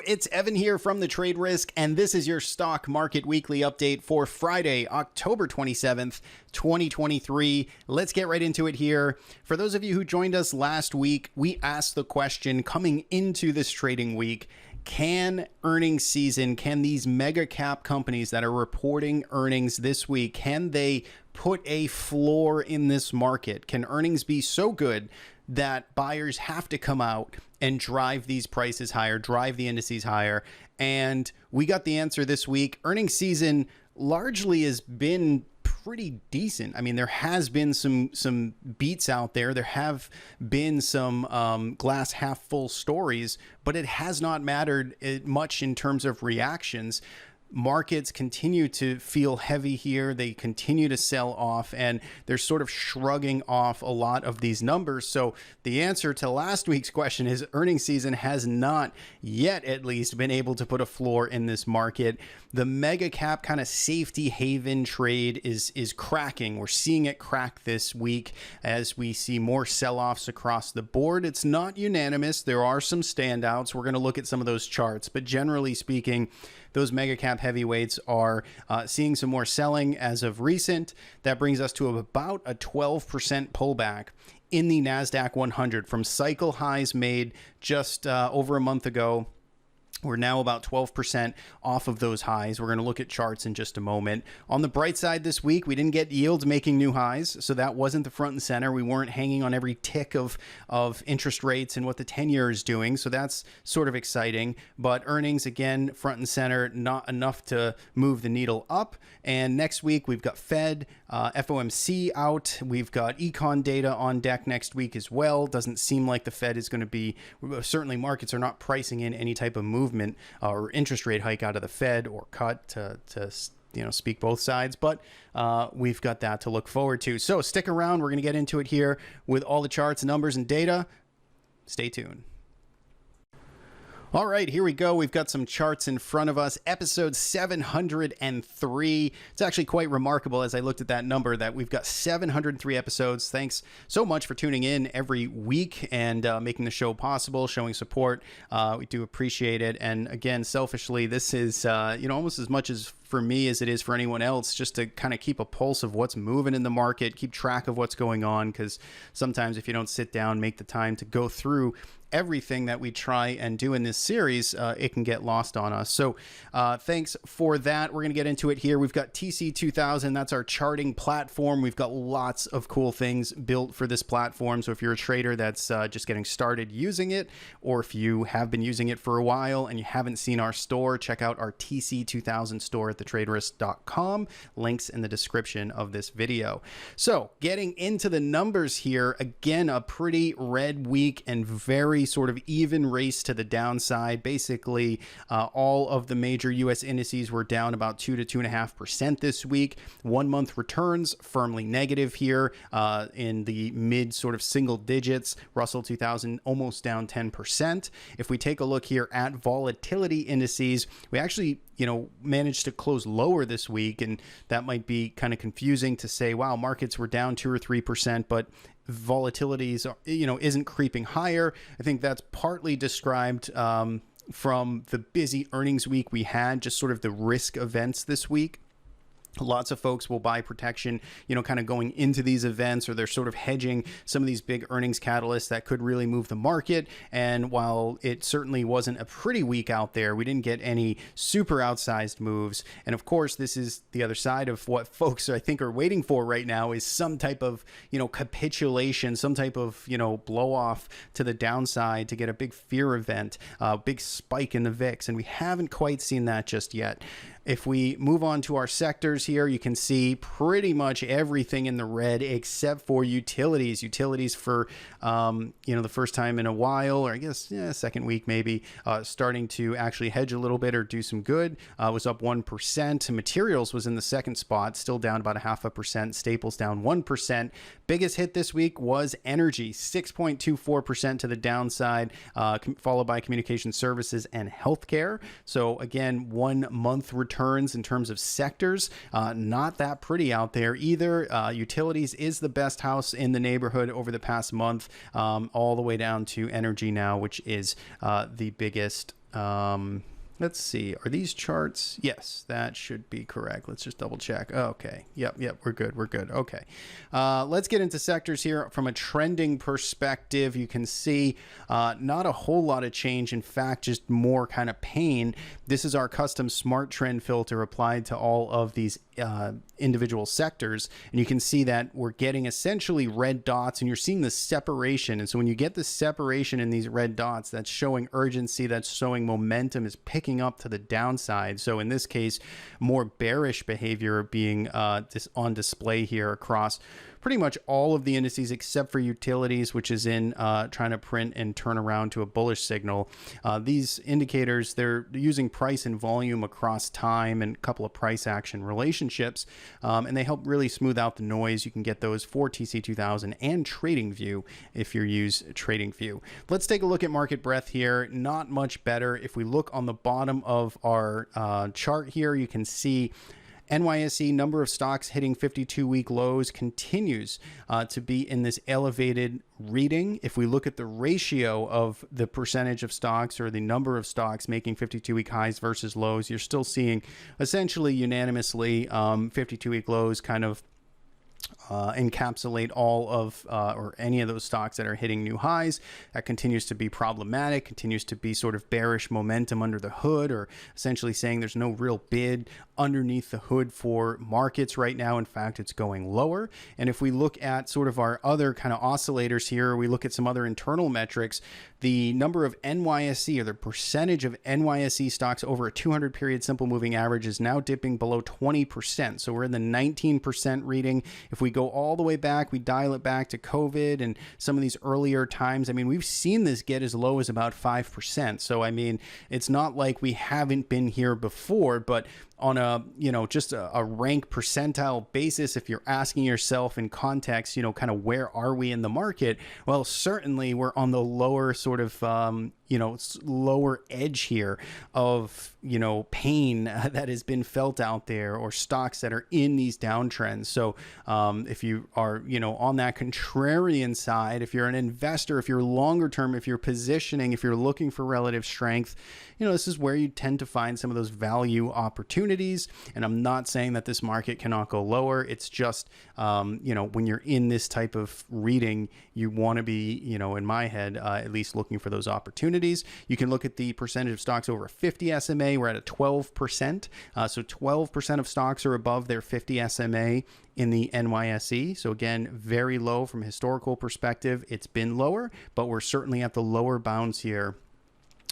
it's Evan here from the Trade Risk, and this is your Stock Market Weekly Update for Friday, October 27th, 2023. Let's get right into it here. For those of you who joined us last week, we asked the question coming into this trading week, can earnings season, can these mega cap companies that are reporting earnings this week, can they put a floor in this market? Can earnings be so good that buyers have to come out and drive these prices higher, drive the indices higher? And we got the answer this week. Earnings season largely has been pretty decent. I mean, there has been some beats out there. There have been some glass half full stories, but it has not mattered much in terms of reactions. Markets continue to feel heavy here. They continue to sell off, and they're sort of shrugging off a lot of these numbers. So the answer to last week's question is earnings season has not yet, at least, been able to put a floor in this market. The mega cap kind of safety haven trade is cracking. We're seeing it crack this week as we see more sell-offs across the board. It's not unanimous. There are some standouts. We're going to look at some of those charts, but generally speaking, those mega cap heavyweights are seeing some more selling as of recent. That brings us to about a 12% pullback in the Nasdaq 100 from cycle highs made just over a month ago. We're now about 12% off of those highs. We're going to look at charts in just a moment. On the bright side this week, we didn't get yields making new highs, so that wasn't the front and center. We weren't hanging on every tick of interest rates and what the 10-year is doing, so that's sort of exciting. But earnings, again, front and center, not enough to move the needle up. And next week, we've got Fed, FOMC out. We've got econ data on deck next week as well. Doesn't seem like the Fed is going to be, certainly markets are not pricing in any type of movement or interest rate hike out of the Fed or cut to speak both sides, but we've got that to look forward to. So stick around. We're going to get into it here with all the charts, numbers, and data. Stay tuned. All right, here we go. We've got some charts in front of us. Episode 703. It's actually quite remarkable as I looked at that number that we've got 703 episodes. Thanks so much for tuning in every week and making the show possible, showing support. We do appreciate it. And again, selfishly, this is almost as much as for me as it is for anyone else, just to kind of keep a pulse of what's moving in the market, keep track of what's going on, because sometimes if you don't sit down, make the time to go through everything that we try and do in this series, it can get lost on us. So thanks for that. We're going to get into it here. We've got TC2000. That's our charting platform. We've got lots of cool things built for this platform. So if you're a trader that's just getting started using it, or if you have been using it for a while and you haven't seen our store, check out our TC2000 store at thetraderist.com. Links in the description of this video. So getting into the numbers here, again, a pretty red week and very sort of even race to the downside. Basically, all of the major U.S. indices were down about 2 to 2.5% this week. 1 month returns firmly negative here in the mid sort of single digits. Russell 2000 almost down 10%. If we take a look here at volatility indices, we actually managed to close lower this week, and that might be kind of confusing to say, wow, markets were down 2 or 3%, but volatilities, isn't creeping higher. I think that's partly described from the busy earnings week we had, just sort of the risk events this week. Lots of folks will buy protection, kind of going into these events, or they're sort of hedging some of these big earnings catalysts that could really move the market. And while it certainly wasn't a pretty week out there, we didn't get any super outsized moves. And of course, this is the other side of what folks I think are waiting for right now, is some type of, capitulation, some type of, blow off to the downside to get a big fear event, a big spike in the VIX. And we haven't quite seen that just yet. If we move on to our sectors here, you can see pretty much everything in the red except for utilities. Utilities for, the first time in a while, or I guess, second week maybe, starting to actually hedge a little bit or do some good. Was up 1%. Materials was in the second spot, still down about 0.5%. Staples down 1%. Biggest hit this week was energy, 6.24% to the downside, followed by communication services and healthcare. So again, 1 month returns in terms of sectors, not that pretty out there either. Utilities is the best house in the neighborhood over the past month, all the way down to energy now, which is the biggest Let's see. Are these charts? Yes, that should be correct. Let's just double check. Okay. Yep. We're good. Okay. Let's get into sectors here from a trending perspective. You can see not a whole lot of change. In fact, just more kind of pain. This is our custom smart trend filter applied to all of these individual sectors. And you can see that we're getting essentially red dots, and you're seeing the separation. And so when you get the separation in these red dots, that's showing urgency, that's showing momentum is picking up to the downside. So in this case, more bearish behavior being on display here across pretty much all of the indices except for utilities, which is in trying to print and turn around to a bullish signal. These indicators, they're using price and volume across time and a couple of price action relationships, and they help really smooth out the noise. You can get those for TC2000 and TradingView if you use TradingView. Let's take a look at market breadth here. Not much better. If we look on the bottom of our chart here, you can see NYSE number of stocks hitting 52-week lows continues to be in this elevated reading. If we look at the ratio of the percentage of stocks or the number of stocks making 52-week highs versus lows, you're still seeing essentially unanimously 52-week lows kind of encapsulate all of or any of those stocks that are hitting new highs. That continues to be problematic, continues to be sort of bearish momentum under the hood, or essentially saying there's no real bid underneath the hood for markets right now. In fact, it's going lower. And if we look at sort of our other kind of oscillators here, we look at some other internal metrics, the number of NYSE, or the percentage of NYSE stocks over a 200 period simple moving average, is now dipping below 20%. So we're in the 19% reading. If we go all the way back, we dial it back to COVID and some of these earlier times, I mean, we've seen this get as low as about 5%. So, I mean, it's not like we haven't been here before, but on a, just a rank percentile basis, if you're asking yourself in context, kind of where are we in the market? Well, certainly we're on the lower sort of, lower edge here of, pain that has been felt out there, or stocks that are in these downtrends. So if you are, on that contrarian side, if you're an investor, if you're longer term, if you're positioning, if you're looking for relative strength, this is where you tend to find some of those value opportunities. And I'm not saying that this market cannot go lower. It's just, when you're in this type of reading, you want to be, in my head, at least looking for those opportunities. You can look at the percentage of stocks over 50 SMA. We're at a 12%. So 12% of stocks are above their 50 SMA in the NYSE. So again, very low from a historical perspective. It's been lower, but we're certainly at the lower bounds here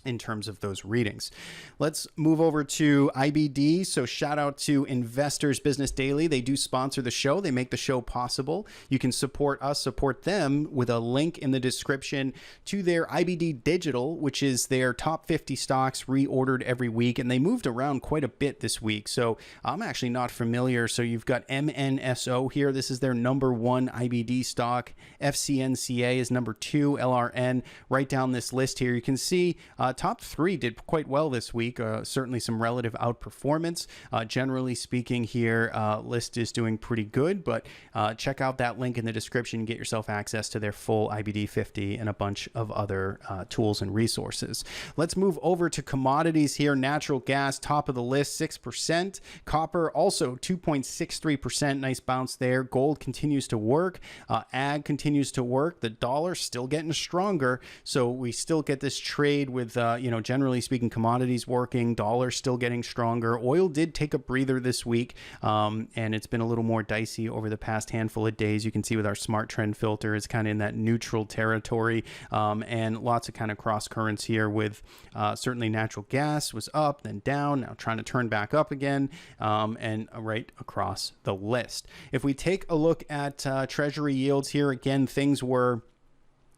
in terms of those readings. Let's move over to IBD. So shout out to Investors Business Daily. They do sponsor the show. They make the show possible. You can support us, support them with a link in the description to their IBD Digital, which is their top 50 stocks reordered every week. And they moved around quite a bit this week. So I'm actually not familiar. So you've got MNSO here. This is their number one IBD stock. FCNCA is number 2. LRN. Right down this list here, you can see top 3 did quite well this week. Certainly some relative outperformance. Generally speaking here, list is doing pretty good, but check out that link in the description. Get yourself access to their full IBD 50 and a bunch of other tools and resources. Let's move over to commodities here. Natural gas, top of the list, 6%. Copper, also 2.63%. Nice bounce there. Gold continues to work. Ag continues to work. The dollar still getting stronger. So we still get this trade with generally speaking, commodities working, dollar still getting stronger. Oil did take a breather this week, and it's been a little more dicey over the past handful of days. You can see with our smart trend filter, it's kind of in that neutral territory, and lots of kind of cross currents here with certainly natural gas was up, then down, now trying to turn back up again, and right across the list. If we take a look at treasury yields here, again, things were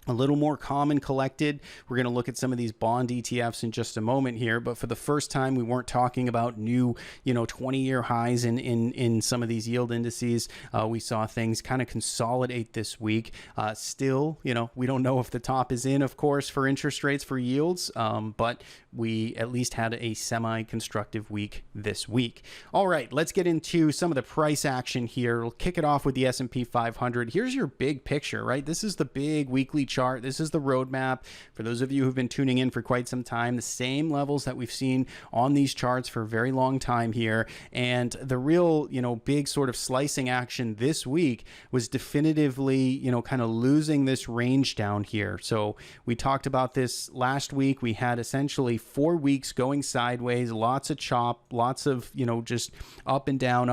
a little more calm and collected. We're going to look at some of these bond ETFs in just a moment here, but for the first time, we weren't talking about new, 20-year highs in some of these yield indices. We saw things kind of consolidate this week. Still, we don't know if the top is in, of course, for interest rates for yields, but we at least had a semi-constructive week this week. All right, let's get into some of the price action here. We'll kick it off with the S&P 500. Here's your big picture, right? This is the big weekly chart. This is the roadmap. For those of you who've been tuning in for quite some time, the same levels that we've seen on these charts for a very long time here. And the real, big sort of slicing action this week was definitively, kind of losing this range down here. So we talked about this last week. We had essentially 4 weeks going sideways, lots of chop, lots of, just up and down,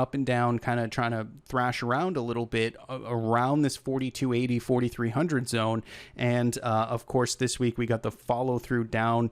kind of trying to thrash around a little bit around this 4280, 4300 zone. And of course, this week we got the follow through down,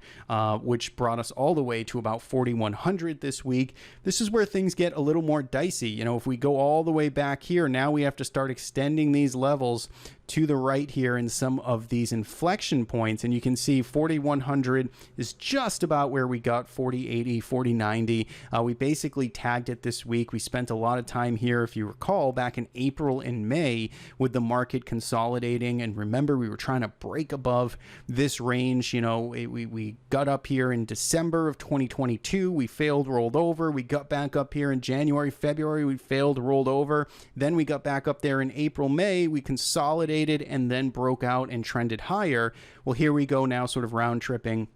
which brought us all the way to about 4100 this week. This is where things get a little more dicey. If we go all the way back here, now we have to start extending these levels to the right here in some of these inflection points. And you can see 4100 is just about where we got 4080, 4090. We basically tagged it this week. We spent a lot of time here, if you recall, back in April and May with the market consolidating. And remember, we were trying to break above this range. We got up here in December of 2022. We failed, rolled over. We got back up here in January, February. We failed, rolled over. Then we got back up there in April, May. We consolidated and then broke out and trended higher. Well, here we go now, sort of round tripping,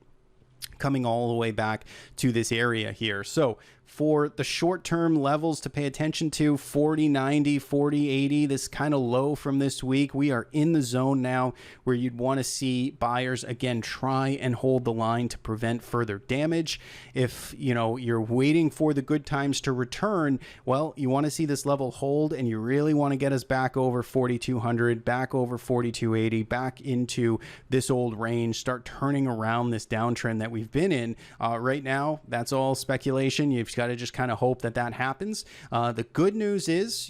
coming all the way back to this area here. So for the short-term levels to pay attention to, 4090, 4080, this kind of low from this week, we are in the zone now where you'd want to see buyers, again, try and hold the line to prevent further damage. If, you're waiting for the good times to return, well, you want to see this level hold, and you really want to get us back over 4200, back over 4280, back into this old range, start turning around this downtrend that we've been in. Right now, that's all speculation. You've got to just kind of hope that happens. The good news is,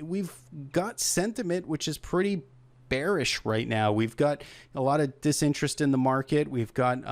we've got sentiment, which is pretty bearish right now. We've got a lot of disinterest in the market. We've got,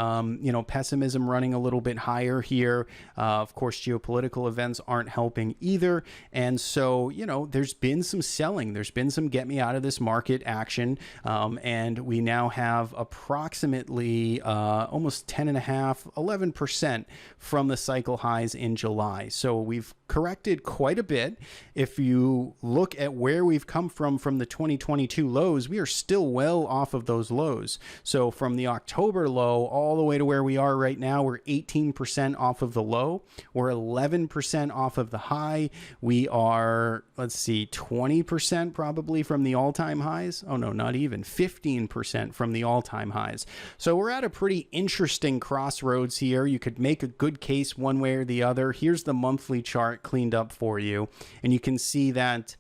pessimism running a little bit higher here. Of course, geopolitical events aren't helping either. And so, there's been some selling. There's been some get me out of this market action. And we now have approximately almost 10.5, 11% from the cycle highs in July. So we've corrected quite a bit. If you look at where we've come from the 2022 lows, we are still well off of those lows. So from the October low all the way to where we are right now, we're 18% off of the low. We're 11% off of the high. We are, 20% probably from the all-time highs. Oh no, not even 15% from the all-time highs. So we're at a pretty interesting crossroads here. You could make a good case one way or the other. Here's the monthly chart cleaned up for you, and you can see that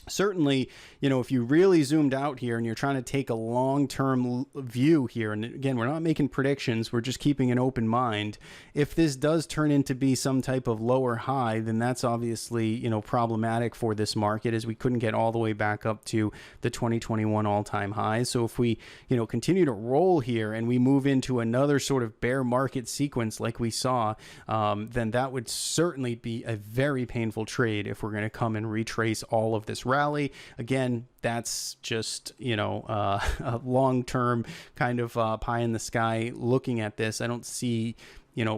certainly, if you really zoomed out here and you're trying to take a long-term view here, and again, we're not making predictions, we're just keeping an open mind. If this does turn into be some type of lower high, then that's obviously, problematic for this market, as we couldn't get all the way back up to the 2021 all-time highs. So if we, continue to roll here and we move into another sort of bear market sequence like we saw, then that would certainly be a very painful trade if we're going to come and retrace all of this rally. Again, that's just, a long-term kind of pie in the sky looking at this. I don't see,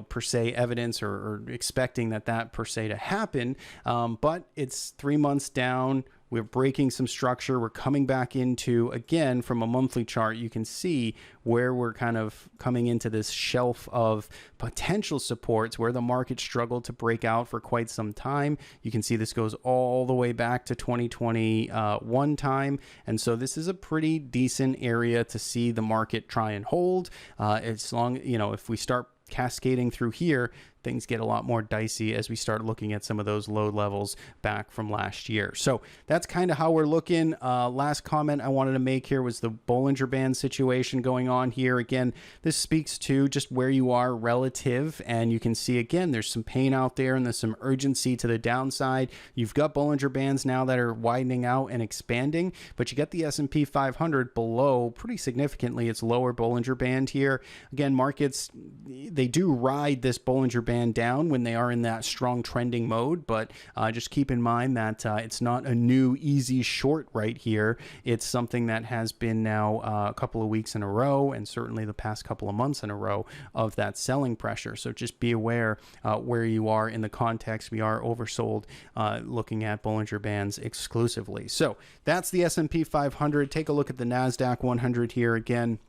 per se evidence or expecting that per se to happen. But it's 3 months down. We're breaking some structure. We're coming back into, again, from a monthly chart, you can see where we're kind of coming into this shelf of potential supports where the market struggled to break out for quite some time. You can see this goes all the way back to 2021 time. And so this is a pretty decent area to see the market try and hold. As long, if we start cascading through here, things get a lot more dicey as we start looking at some of those low levels back from last year. So that's kind of how we're looking. Last comment I wanted to make here was the Bollinger Band situation going on here. Again, this speaks to just where you are relative, and you can see, again, there's some pain out there and there's some urgency to the downside. You've got Bollinger Bands now that are widening out and expanding, but you get the S&P 500 below pretty significantly its lower Bollinger Band here. Again, markets, they do ride this Bollinger Band Band down when they are in that strong trending mode, but just keep in mind that it's not a new easy short right here. It's something that has been now a couple of weeks in a row, and certainly the past couple of months in a row of that selling pressure. So just be aware where you are in the context. We are oversold looking at Bollinger Bands exclusively. So that's the S&P 500. Take a look at the Nasdaq 100 here again.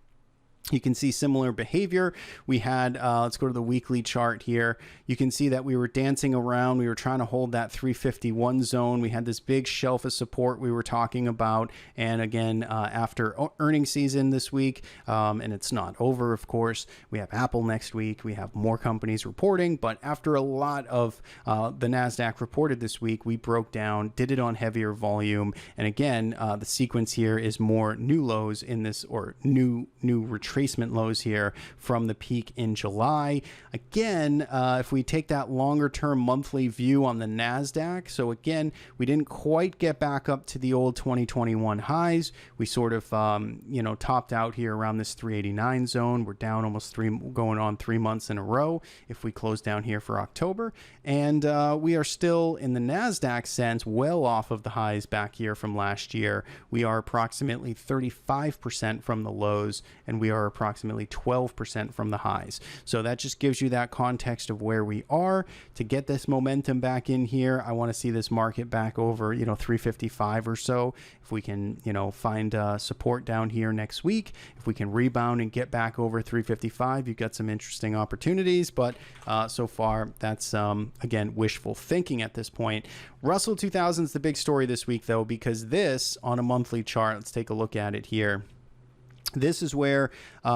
You can see similar behavior. We had, let's go to the weekly chart here. You can see that we were dancing around. We were trying to hold that 351 zone. We had this big shelf of support we were talking about. And again, after earnings season this week, and it's not over, of course, we have Apple next week. We have more companies reporting. But after a lot of the NASDAQ reported this week, we broke down, did it on heavier volume. And again, the sequence here is more new lows in this, or new retracement lows here from the peak in July. Again, if we take that longer term monthly view on the NASDAQ, so again, we didn't quite get back up to the old 2021 highs. We sort of, topped out here around this 389 zone. We're down almost going on 3 months in a row if we close down here for October. And we are still, in the NASDAQ sense, well off of the highs back here from last year. We are approximately 35% from the lows, and we are approximately 12% from the highs. So that just gives you that context of where we are. To get this momentum back in here, I want to see this market back over, 355 or so. If we can, find support down here next week, if we can rebound and get back over 355, you've got some interesting opportunities. But so far, that's, again, wishful thinking at this point. Russell 2000 is the big story this week, though, because this, on a monthly chart, let's take a look at it here. This is where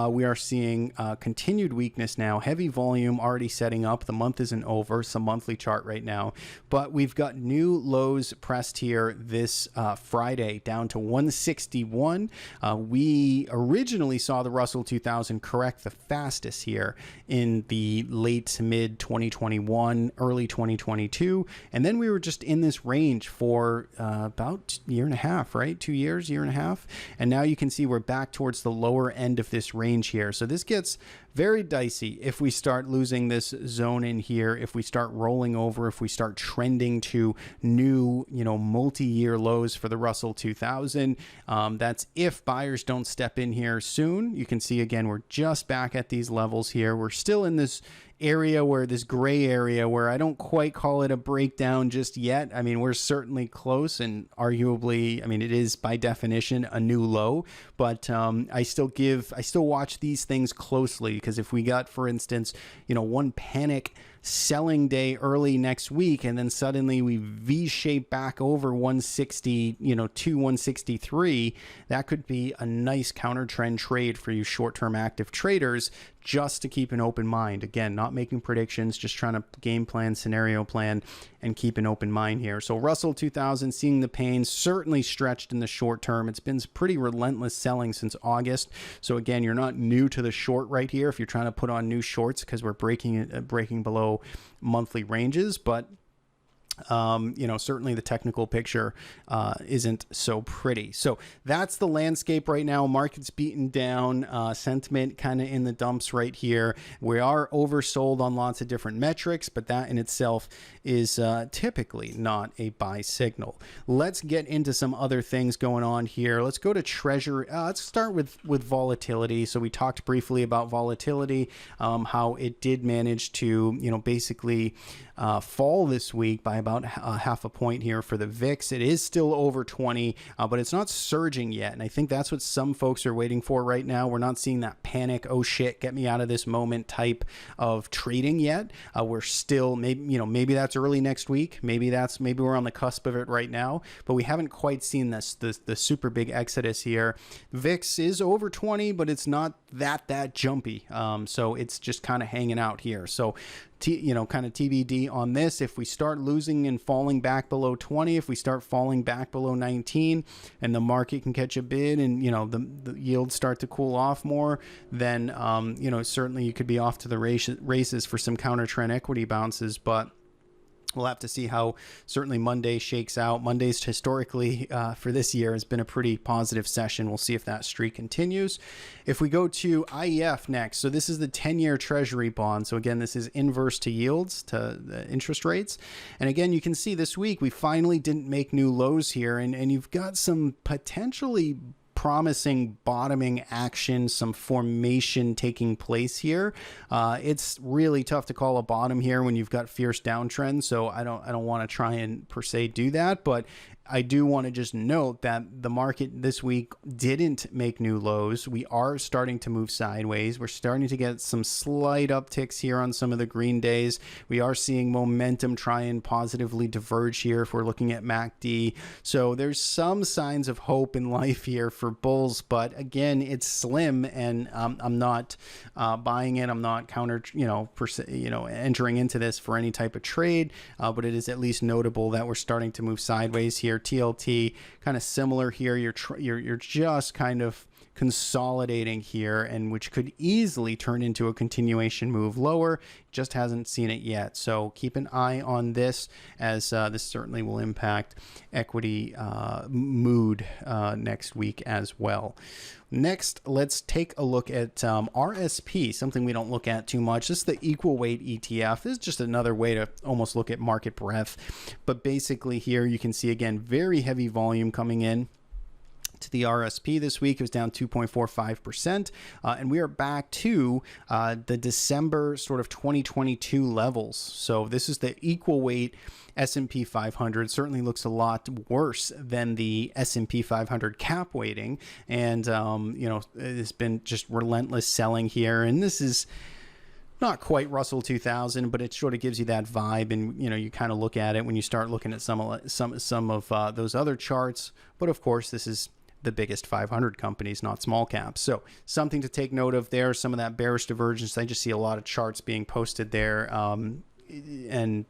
we are seeing continued weakness now, heavy volume already setting up. The month isn't over, it's a monthly chart right now, but we've got new lows pressed here this Friday down to 161. We originally saw the Russell 2000 correct the fastest here in the late to mid 2021, early 2022, and then we were just in this range for about a year and a half, right? 2 years, year and a half, and now you can see we're back towards the lower end of this range here. So this gets very dicey if we start losing this zone in here, if we start rolling over, if we start trending to new, multi-year lows for the Russell 2000. That's if buyers don't step in here soon. You can see again, we're just back at these levels here. We're still in this area where this gray area where I don't quite call it a breakdown just yet. I mean, we're certainly close, and arguably, it is by definition a new low, but I still watch these things closely, because if we got, for instance, one panic selling day early next week, and then suddenly we V-shape back over 160, to 163, that could be a nice counter trend trade for you short-term active traders, just to keep an open mind. Again, not making predictions, just trying to game plan, scenario plan, and keep an open mind here. So Russell 2000 seeing the pain, certainly stretched in the short term. It's been pretty relentless selling since August. So again, you're not new to the short right here if you're trying to put on new shorts, because we're breaking below monthly ranges, but certainly the technical picture isn't so pretty. So that's the landscape right now. Market's beaten down, sentiment kind of in the dumps right here. We are oversold on lots of different metrics, but that in itself is typically not a buy signal. Let's get into some other things going on here. Let's go to Treasury. Let's start with volatility. So we talked briefly about volatility, how it did manage to, basically fall this week by about half a point here for the VIX. It is still over 20, but it's not surging yet. And I think that's what some folks are waiting for right now. We're not seeing that panic, oh shit, get me out of this moment type of trading yet. We're still, maybe that's early next week. Maybe we're on the cusp of it right now, but we haven't quite seen the super big exodus here. VIX is over 20, but it's not that jumpy. So it's just kind of hanging out here. So kind of TBD on this. If we start losing and falling back below 20, if we start falling back below 19, and the market can catch a bid, and the yields start to cool off more, then certainly you could be off to the races for some counter trend equity bounces. But We'll have to see how certainly Monday shakes out. Monday's historically for this year has been a pretty positive session. We'll see if that streak continues. If we go to IEF next, so this is the 10-year Treasury bond. So again, this is inverse to yields, to the interest rates. And again, you can see this week we finally didn't make new lows here, and you've got some potentially promising bottoming action, some formation taking place here. It's really tough to call a bottom here when you've got fierce downtrends. So I don't want to try and per se do that, but I do want to just note that the market this week didn't make new lows. We are starting to move sideways. We're starting to get some slight upticks here on some of the green days. We are seeing momentum try and positively diverge here if we're looking at MACD. So there's some signs of hope in life here for bulls, but again, it's slim, and I'm not buying it. I'm not entering into this for any type of trade, but it is at least notable that we're starting to move sideways here. TLT kind of similar here. You're just kind of consolidating here, and which could easily turn into a continuation move lower. Just hasn't seen it yet. So keep an eye on this, as this certainly will impact equity mood next week as well. Next, let's take a look at RSP, something we don't look at too much. This is the equal weight ETF. This is just another way to almost look at market breadth. But basically here you can see, again, very heavy volume coming in to the RSP this week. It was down 2.45%, and we are back to the December sort of 2022 levels. So this is the equal weight S&P 500. Certainly looks a lot worse than the S&P 500 cap weighting, and it's been just relentless selling here. And this is not quite Russell 2000, but it sort of gives you that vibe, and you kind of look at it when you start looking at some of those other charts. But of course, this is the biggest 500 companies, not small caps. So something to take note of there. Some of that bearish divergence. I just see a lot of charts being posted there, and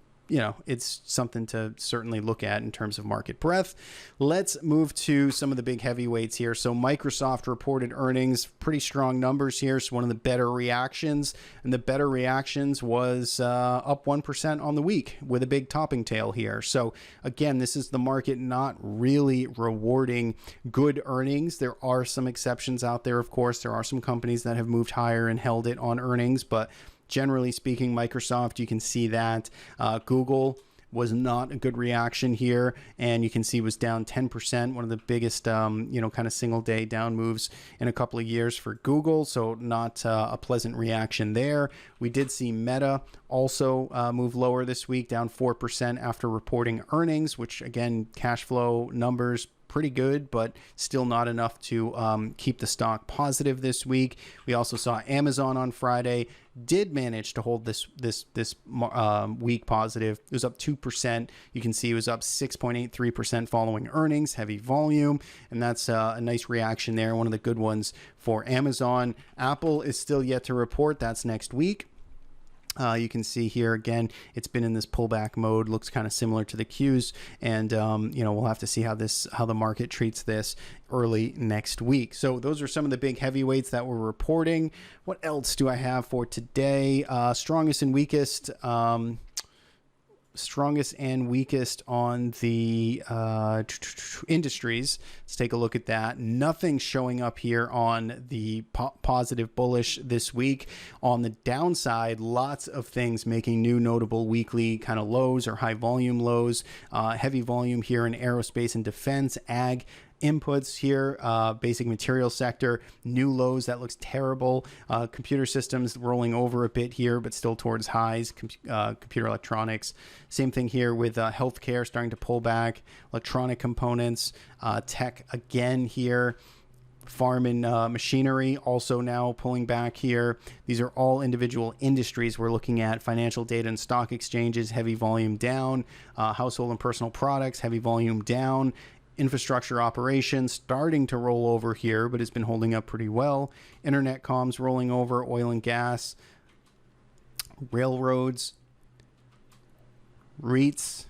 it's something to certainly look at in terms of market breadth. Let's move to some of the big heavyweights here. So Microsoft reported earnings, pretty strong numbers here. So one of the better reactions, and the better reactions was up 1% on the week with a big topping tail here. So again, this is the market not really rewarding good earnings. There are some exceptions out there, of course. There are some companies that have moved higher and held it on earnings, but generally speaking, Microsoft, you can see that. Google was not a good reaction here, and you can see was down 10%, one of the biggest, kind of single day down moves in a couple of years for Google. So not a pleasant reaction there. We did see Meta also move lower this week, down 4% after reporting earnings, which again, cash flow numbers pretty good, but still not enough to keep the stock positive this week. We also saw Amazon on Friday did manage to hold this week positive. It was up 2%. You can see it was up 6.83% following earnings, heavy volume, and that's a nice reaction there. One of the good ones for Amazon. Apple is still yet to report. That's next week. You can see here again, it's been in this pullback mode, looks kind of similar to the Qs, and we'll have to see how the market treats this early next week. So those are some of the big heavyweights that we're reporting. What else do I have for today? Strongest and weakest on the industries. Let's take a look at that. Nothing showing up here on the positive bullish this week. On the downside, lots of things making new notable weekly kind of lows or high volume lows. Heavy volume here in aerospace and defense, ag, inputs here, basic material sector, new lows. That looks terrible. Computer systems rolling over a bit here, but still towards highs. Computer electronics, same thing here with healthcare starting to pull back. Electronic components, tech again here. Farm and machinery also now pulling back here. These are all individual industries we're looking at. Financial data and stock exchanges, heavy volume down. Household and personal products, heavy volume down. Infrastructure operations starting to roll over here, but has been holding up pretty well. Internet comms rolling over, oil and gas, railroads, REITs,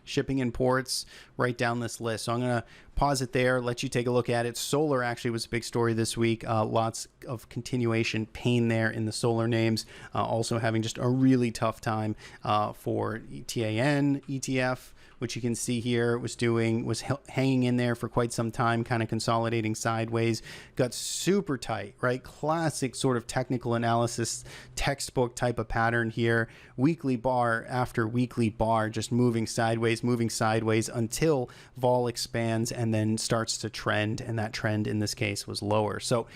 shipping and ports right down this list. So I'm going to pause it there, let you take a look at it. Solar actually was a big story this week. Lots of continuation pain there in the solar names. Also having just a really tough time for TAN ETF, which you can see here was hanging in there for quite some time, kind of consolidating sideways, got super tight, right? Classic sort of technical analysis textbook type of pattern here. Weekly bar after weekly bar, just moving sideways until vol expands and then starts to trend. And that trend in this case was lower. So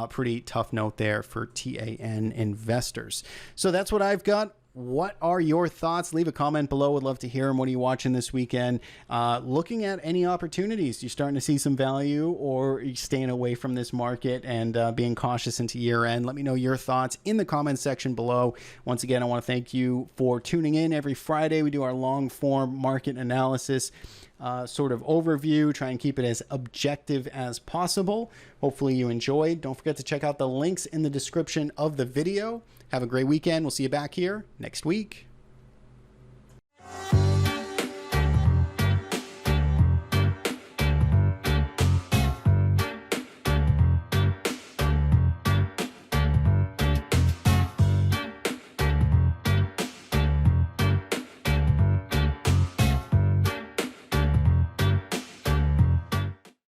pretty tough note there for TAN investors. So that's what I've got. What are your thoughts? Leave a comment below. Would love to hear them. What are you watching this weekend? Looking at any opportunities? You starting to see some value, or are you staying away from this market and being cautious into year end? Let me know your thoughts in the comments section below. Once again, I want to thank you for tuning in. Every Friday, we do our long form market analysis sort of overview, try and keep it as objective as possible. Hopefully you enjoyed. Don't forget to check out the links in the description of the video. Have a great weekend. We'll see you back here next week.